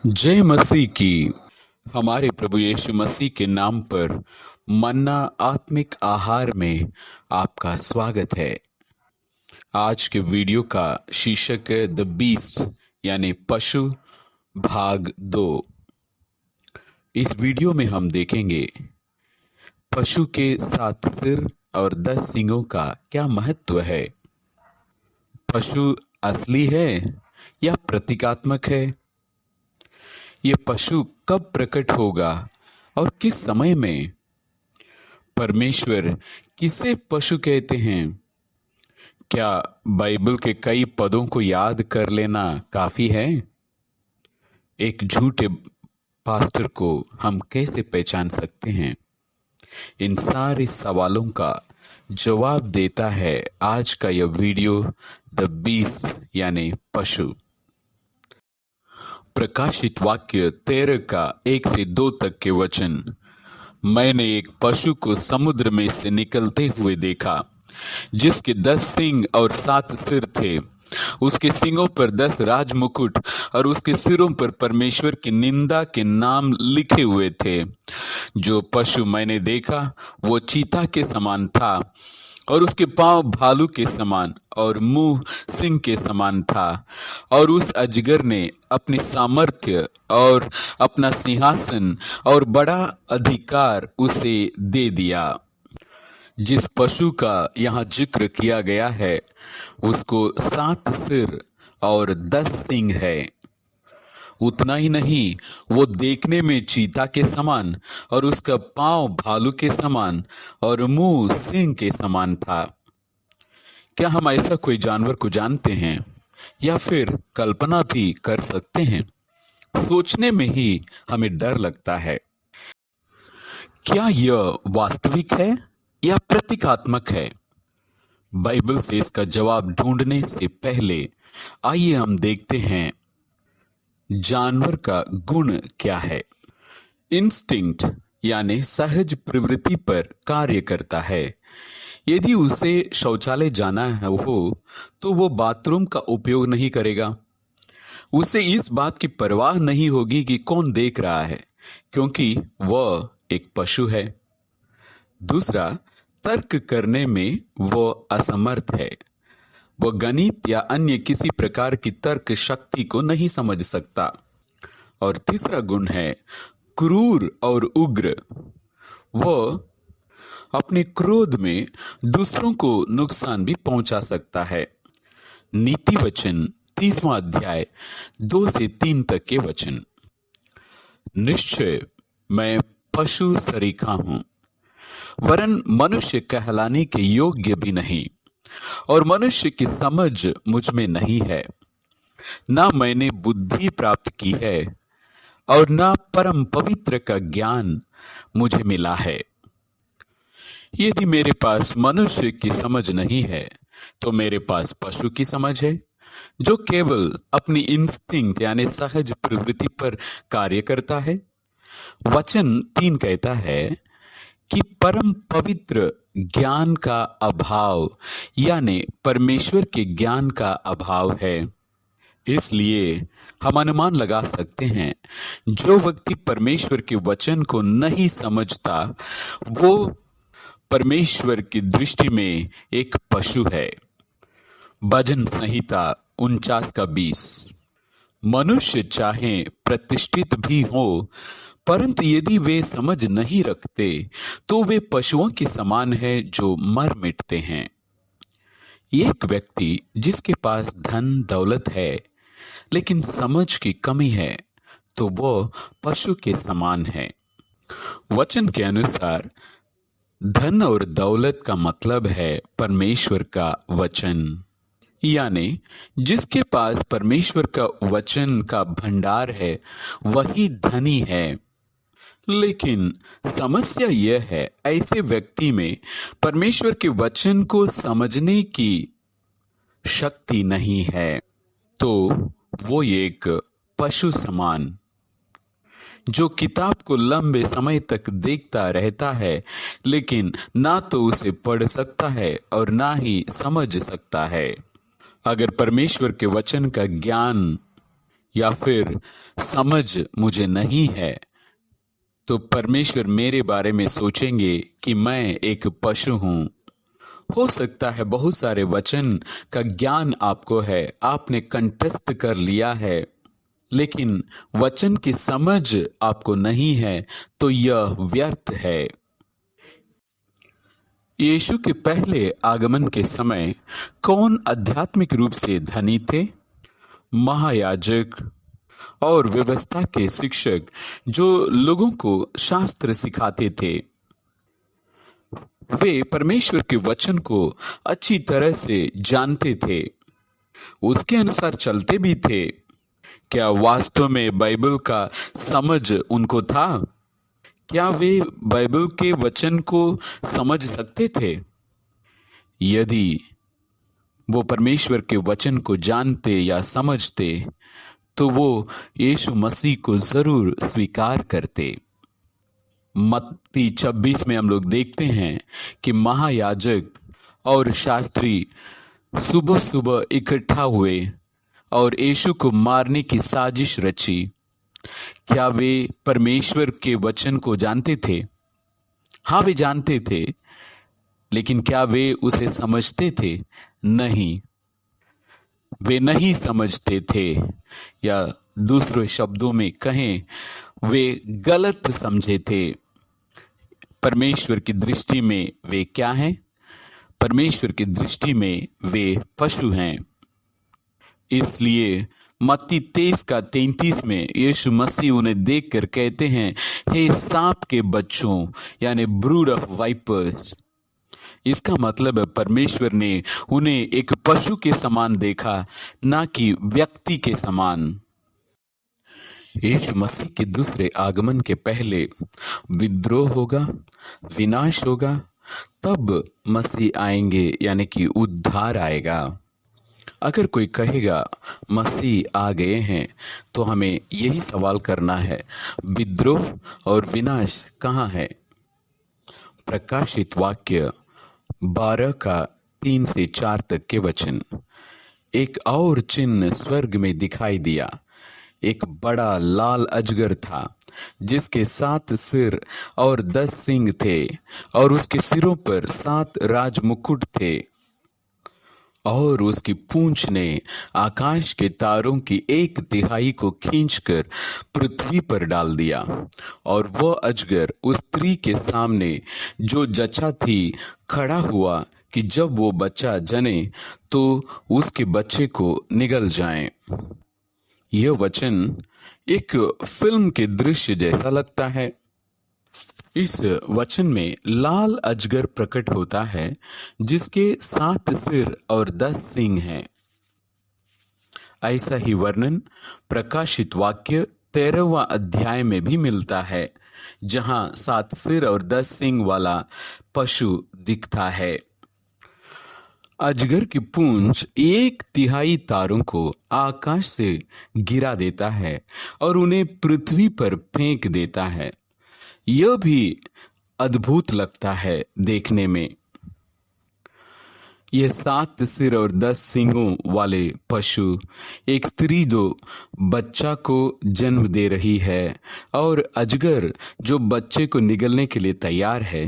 जय मसीह की। हमारे प्रभु यीशु मसीह के नाम पर मन्ना आत्मिक आहार में आपका स्वागत है। आज के वीडियो का शीर्षक है द बीस्ट यानी पशु भाग 2। इस वीडियो में हम देखेंगे पशु के 7 सिर और 10 सींगों का क्या महत्व है। पशु असली है या प्रतीकात्मक है? ये पशु कब प्रकट होगा और किस समय में? परमेश्वर किसे पशु कहते हैं? क्या बाइबल के कई पदों को याद कर लेना काफी है? एक झूठे पास्टर को हम कैसे पहचान सकते हैं? इन सारे सवालों का जवाब देता है आज का यह वीडियो द बीस्ट यानी पशु। प्रकाशित वाक्य 13 का 1 से 2 तक के वचन। मैंने एक पशु को समुद्र में से निकलते हुए देखा, जिसके 10 सींग और 7 सिर थे। उसके सींगों पर 10 राज मुकुट और उसके सिरों पर परमेश्वर की निंदा के नाम लिखे हुए थे। जो पशु मैंने देखा वो चीता के समान था, और उसके पांव भालू के समान और मुंह सिंह के समान था। और उस अजगर ने अपनी सामर्थ्य और अपना सिंहासन और बड़ा अधिकार उसे दे दिया। जिस पशु का यहाँ जिक्र किया गया है उसको 7 सिर और 10 सींग है। उतना ही नहीं, वो देखने में चीता के समान और उसका पांव भालू के समान और मुंह सिंह के समान था। क्या हम ऐसा कोई जानवर को जानते हैं या फिर कल्पना भी कर सकते हैं? सोचने में ही हमें डर लगता है। क्या यह वास्तविक है या प्रतीकात्मक है? बाइबल से इसका जवाब ढूंढने से पहले आइए हम देखते हैं जानवर का गुण क्या है। इंस्टिंक्ट यानी सहज प्रवृत्ति पर कार्य करता है। यदि उसे शौचालय जाना हो तो वो बाथरूम का उपयोग नहीं करेगा। उसे इस बात की परवाह नहीं होगी कि कौन देख रहा है, क्योंकि वह एक पशु है। दूसरा, तर्क करने में वो असमर्थ है। वह गणित या अन्य किसी प्रकार की तर्क शक्ति को नहीं समझ सकता। और तीसरा गुण है क्रूर और उग्र। वह अपने क्रोध में दूसरों को नुकसान भी पहुंचा सकता है। नीति वचन 30वां अध्याय 2 से 3 तक के वचन। निश्चय मैं पशु सरीखा हूं, वरन मनुष्य कहलाने के योग्य भी नहीं, और मनुष्य की समझ मुझ में नहीं है। ना मैंने बुद्धि प्राप्त की है और ना परम पवित्र का ज्ञान मुझे मिला है। यदि मेरे पास मनुष्य की समझ नहीं है तो मेरे पास पशु की समझ है, जो केवल अपनी इंस्टिंक्ट यानी सहज प्रवृत्ति पर कार्य करता है। वचन 3 कहता है कि परम पवित्र ज्ञान का अभाव यानी परमेश्वर के ज्ञान का अभाव है। इसलिए हम अनुमान लगा सकते हैं जो व्यक्ति परमेश्वर के वचन को नहीं समझता वो परमेश्वर की दृष्टि में एक पशु है। भजन संहिता 49 का 20। मनुष्य चाहे प्रतिष्ठित भी हो, परंतु यदि वे समझ नहीं रखते तो वे पशुओं के समान है जो मर मिटते हैं। एक व्यक्ति जिसके पास धन दौलत है लेकिन समझ की कमी है तो वो पशु के समान है। वचन के अनुसार धन और दौलत का मतलब है परमेश्वर का वचन, यानी जिसके पास परमेश्वर का वचन का भंडार है वही धनी है। लेकिन समस्या यह है, ऐसे व्यक्ति में परमेश्वर के वचन को समझने की शक्ति नहीं है, तो वो एक पशु समान जो किताब को लंबे समय तक देखता रहता है लेकिन ना तो उसे पढ़ सकता है और ना ही समझ सकता है। अगर परमेश्वर के वचन का ज्ञान या फिर समझ मुझे नहीं है, तो परमेश्वर मेरे बारे में सोचेंगे कि मैं एक पशु हूं। हो सकता है बहुत सारे वचन का ज्ञान आपको है, आपने कंठस्थ कर लिया है, लेकिन वचन की समझ आपको नहीं है, तो यह व्यर्थ है। यीशु के पहले आगमन के समय कौन आध्यात्मिक रूप से धनी थे? महायाजक और व्यवस्था के शिक्षक जो लोगों को शास्त्र सिखाते थे। वे परमेश्वर के वचन को अच्छी तरह से जानते थे, उसके अनुसार चलते भी थे। क्या वास्तव में बाइबल का समझ उनको था? क्या वे बाइबल के वचन को समझ सकते थे? यदि वो परमेश्वर के वचन को जानते या समझते, तो वो यीशु मसीह को जरूर स्वीकार करते। मत्ती 26 में हम लोग देखते हैं कि महायाजक और शास्त्री सुबह सुबह इकट्ठा हुए और यीशु को मारने की साजिश रची। क्या वे परमेश्वर के वचन को जानते थे? हाँ, वे जानते थे, लेकिन क्या वे उसे समझते थे? नहीं, वे नहीं समझते थे, या दूसरे शब्दों में कहें, वे गलत समझे थे। परमेश्वर की दृष्टि में वे क्या हैं? परमेश्वर की दृष्टि में वे पशु हैं। इसलिए मत्ती 23:33 में यीशु मसीह उन्हें देखकर कहते हैं, हे सांप के बच्चों, यानी ब्रूड ऑफ वाइपर्स। इसका मतलब है परमेश्वर ने उन्हें एक पशु के समान देखा, ना कि व्यक्ति के समान। यीशु मसीह के दूसरे आगमन के पहले विद्रोह होगा, विनाश होगा, तब मसीह आएंगे, यानी कि उद्धार आएगा। अगर कोई कहेगा मसीह आ गए हैं, तो हमें यही सवाल करना है, विद्रोह और विनाश कहाँ है? प्रकाशित वाक्य 12:3 से 4 तक के वचन। एक और चिन्ह स्वर्ग में दिखाई दिया। एक बड़ा लाल अजगर था, जिसके 7 सिर और 10 सींग थे, और उसके सिरों पर 7 राजमुकुट थे, और उसकी पूंछ ने आकाश के तारों की 1/3 को खींचकर पृथ्वी पर डाल दिया। और वह अजगर उस स्त्री के सामने जो जचा थी खड़ा हुआ कि जब वो बच्चा जने तो उसके बच्चे को निगल जाए। यह वचन एक फिल्म के दृश्य जैसा लगता है। इस वचन में लाल अजगर प्रकट होता है, जिसके 7 सिर और 10 सींग हैं। ऐसा ही वर्णन प्रकाशित वाक्य 13वां अध्याय में भी मिलता है, जहां 7 सिर और 10 सींग वाला पशु दिखता है। अजगर की पूंछ 1/3 तारों को आकाश से गिरा देता है और उन्हें पृथ्वी पर फेंक देता है। यह भी अद्भुत लगता है देखने में। यह 7 सिर और 10 सींगों वाले पशु, एक स्त्री जो बच्चा को जन्म दे रही है, और अजगर जो बच्चे को निगलने के लिए तैयार है,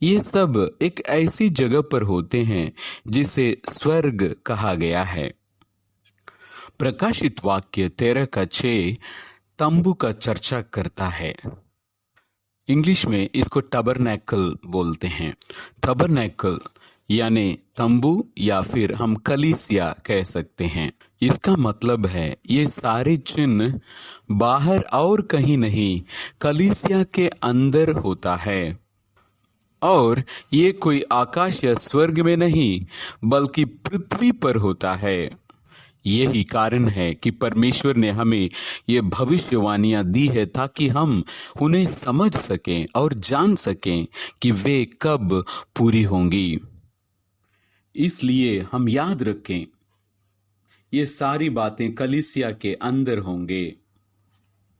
ये सब एक ऐसी जगह पर होते हैं जिसे स्वर्ग कहा गया है। प्रकाशित वाक्य 13:6 तंबू का चर्चा करता है। इंग्लिश में इसको टबरनैकल बोलते हैं। टबरनैकल यानी तंबू, या फिर हम कलीसिया कह सकते हैं। इसका मतलब है ये सारे चिन्ह बाहर और कहीं नहीं, कलीसिया के अंदर होता है। और ये कोई आकाश या स्वर्ग में नहीं, बल्कि पृथ्वी पर होता है। यही कारण है कि परमेश्वर ने हमें ये भविष्यवाणियां दी है, ताकि हम उन्हें समझ सकें और जान सकें कि वे कब पूरी होंगी। इसलिए हम याद रखें, ये सारी बातें कलीसिया के अंदर होंगे।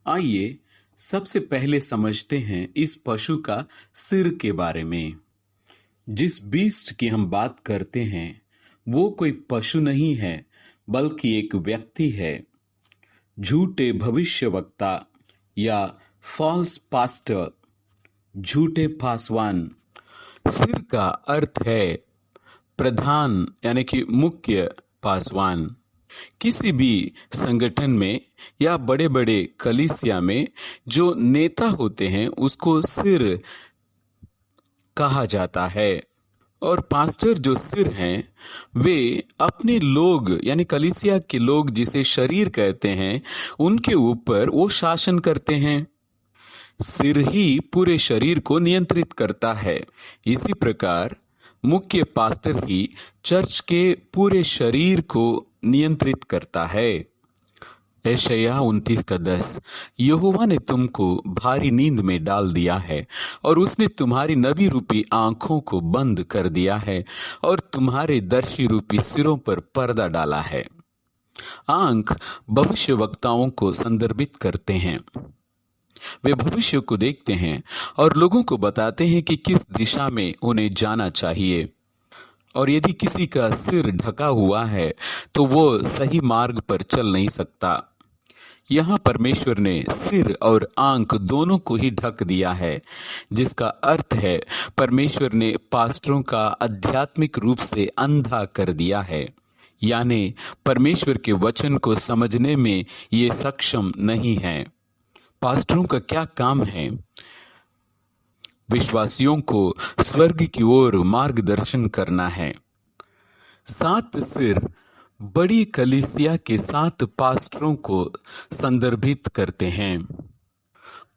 आइए सबसे पहले समझते हैं इस पशु का सिर के बारे में। जिस बीस्ट की हम बात करते हैं वो कोई पशु नहीं है, बल्कि एक व्यक्ति है। झूठे भविष्यवक्ता या फॉल्स पास्टर, झूठे पासवान। सिर का अर्थ है प्रधान यानी कि मुख्य पासवान। किसी भी संगठन में या बड़े बड़े कलीसिया में जो नेता होते हैं उसको सिर कहा जाता है। और पास्टर जो सिर हैं वे अपने लोग यानी कलीसिया के लोग जिसे शरीर कहते हैं उनके ऊपर वो शासन करते हैं। सिर ही पूरे शरीर को नियंत्रित करता है। इसी प्रकार मुख्य पास्टर ही चर्च के पूरे शरीर को नियंत्रित करता है। यशायाह 29:10 यहोवा ने तुमको भारी नींद में डाल दिया है और उसने तुम्हारी नबी रूपी आंखों को बंद कर दिया है और तुम्हारे दर्शी रूपी सिरों पर पर्दा डाला है। आंख भविष्यवक्ताओं को संदर्भित करते हैं। वे भविष्य को देखते हैं और लोगों को बताते हैं कि किस दिशा में उन्हें जाना चाहिए। और यदि किसी का सिर ढका हुआ है तो वो सही मार्ग पर चल नहीं सकता। यहाँ परमेश्वर ने सिर और आंख दोनों को ही ढक दिया है, जिसका अर्थ है परमेश्वर ने पास्टरों का आध्यात्मिक रूप से अंधा कर दिया है, यानी परमेश्वर के वचन को समझने में ये सक्षम नहीं है। पास्टरों का क्या काम है? विश्वासियों को स्वर्ग की ओर मार्गदर्शन करना है। 7 सिर बड़ी कलीसिया के 7 पास्टरों को संदर्भित करते हैं।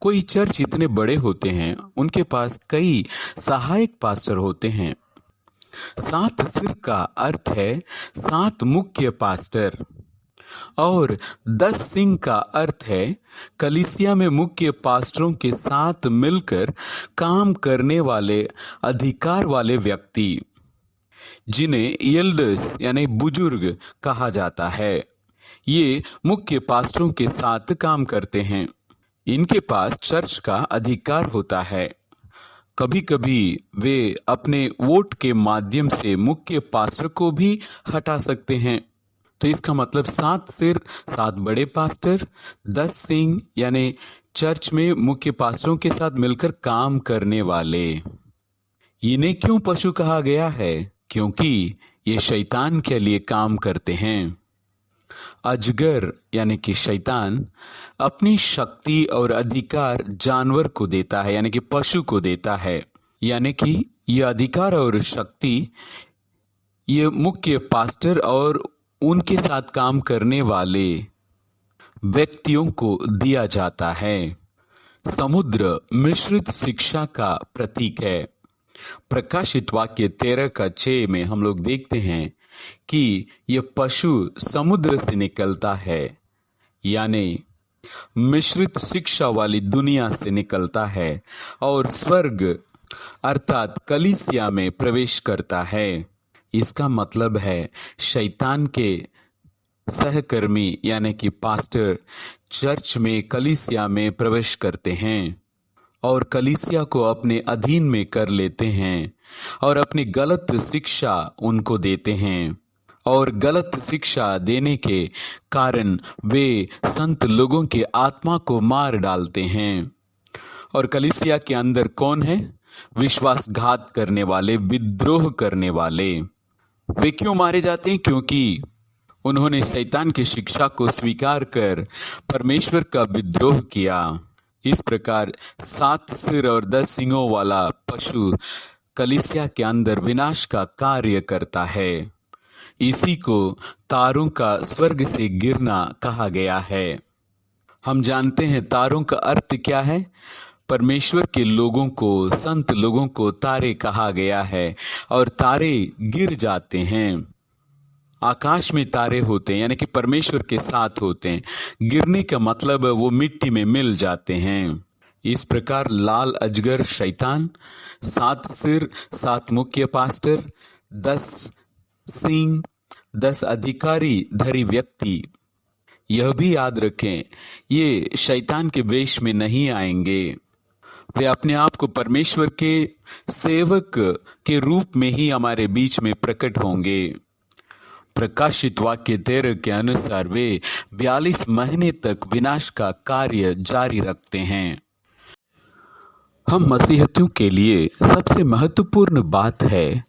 कोई चर्च इतने बड़े होते हैं उनके पास कई सहायक पास्टर होते हैं। 7 सिर का अर्थ है 7 मुख्य पास्टर और 10 सिंह का अर्थ है कलीसिया में मुख्य पास्टरों के साथ मिलकर काम करने वाले अधिकार वाले व्यक्ति, जिन्हें एल्डर्स यानी बुजुर्ग कहा जाता है। ये मुख्य पास्टरों के साथ काम करते हैं। इनके पास चर्च का अधिकार होता है। कभी कभी वे अपने वोट के माध्यम से मुख्य पास्टर को भी हटा सकते हैं। तो इसका मतलब 7 सिर 7 बड़े पास्टर, 10 सिंह यानी चर्च में मुख्य पास्टरों के साथ मिलकर काम करने वाले। इन्हें क्यों पशु कहा गया है? क्योंकि ये शैतान के लिए काम करते हैं। अजगर यानी कि शैतान अपनी शक्ति और अधिकार जानवर को देता है यानी कि पशु को देता है, यानी कि ये अधिकार और शक्ति ये मुख्य पास्टर और उनके साथ काम करने वाले व्यक्तियों को दिया जाता है। समुद्र मिश्रित शिक्षा का प्रतीक है। प्रकाशित वाक्य 13:6 में हम लोग देखते हैं कि यह पशु समुद्र से निकलता है, यानी मिश्रित शिक्षा वाली दुनिया से निकलता है और स्वर्ग अर्थात कलीसिया में प्रवेश करता है। इसका मतलब है शैतान के सहकर्मी यानी कि पास्टर चर्च में कलीसिया में प्रवेश करते हैं और कलीसिया को अपने अधीन में कर लेते हैं और अपनी गलत शिक्षा उनको देते हैं और गलत शिक्षा देने के कारण वे संत लोगों के आत्मा को मार डालते हैं। और कलीसिया के अंदर कौन है? विश्वासघात करने वाले, विद्रोह करने वाले। वे क्यों मारे जाते हैं? क्योंकि उन्होंने शैतान की शिक्षा को स्वीकार कर परमेश्वर का विद्रोह किया। इस प्रकार 7 सिर और 10 सिंगों वाला पशु कलीसिया के अंदर विनाश का कार्य करता है। इसी को तारों का स्वर्ग से गिरना कहा गया है। हम जानते हैं तारों का अर्थ क्या है। परमेश्वर के लोगों को, संत लोगों को तारे कहा गया है और तारे गिर जाते हैं। आकाश में तारे होते हैं यानी कि परमेश्वर के साथ होते हैं। गिरने का मतलब वो मिट्टी में मिल जाते हैं। इस प्रकार लाल अजगर शैतान, 7 सिर 7 मुख्य पास्टर, 10 सिंह 10 अधिकारी धरी व्यक्ति। यह भी याद रखें, ये शैतान के वेश में नहीं आएंगे। वे अपने आप को परमेश्वर के सेवक के रूप में ही हमारे बीच में प्रकट होंगे। प्रकाशित वाक्य 13 के अनुसार वे 42 महीने तक विनाश का कार्य जारी रखते हैं। हम मसीहियों के लिए सबसे महत्वपूर्ण बात है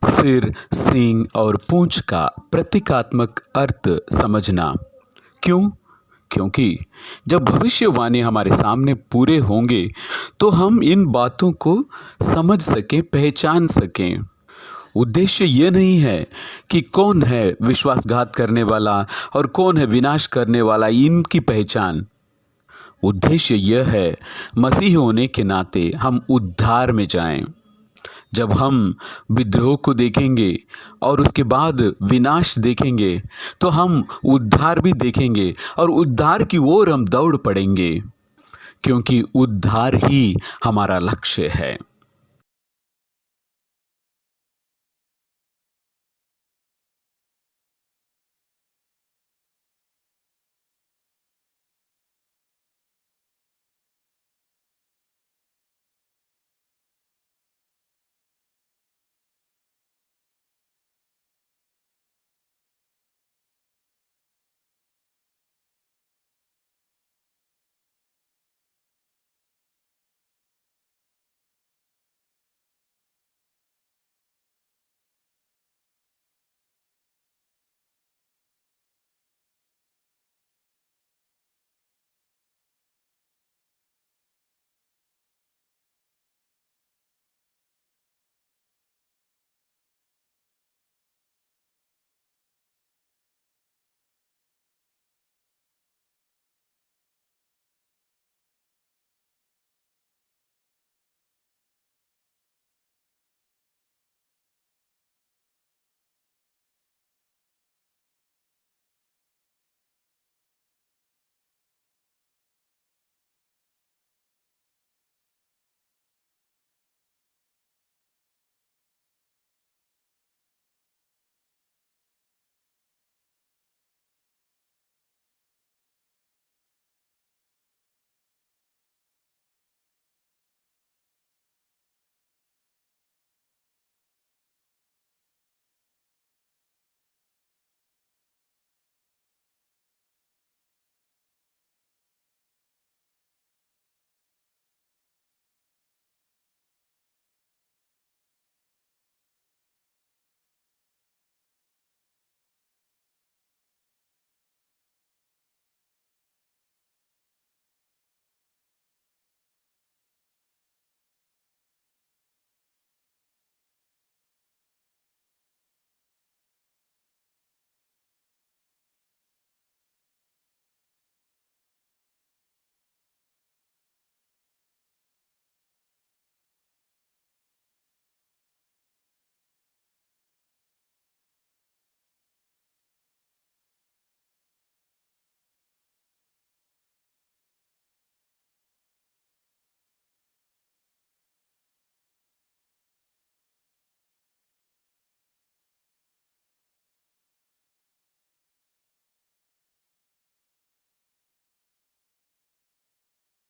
सिर, सींग और पूंछ का प्रतीकात्मक अर्थ समझना। क्यों? क्योंकि जब भविष्यवाणी हमारे सामने पूरे होंगे तो हम इन बातों को समझ सकें, पहचान सकें। उद्देश्य ये नहीं है कि कौन है विश्वासघात करने वाला और कौन है विनाश करने वाला, इनकी पहचान। उद्देश्य यह है मसीह होने के नाते हम उद्धार में जाएं। जब हम विद्रोह को देखेंगे और उसके बाद विनाश देखेंगे तो हम उद्धार भी देखेंगे और उद्धार की ओर हम दौड़ पड़ेंगे, क्योंकि उद्धार ही हमारा लक्ष्य है।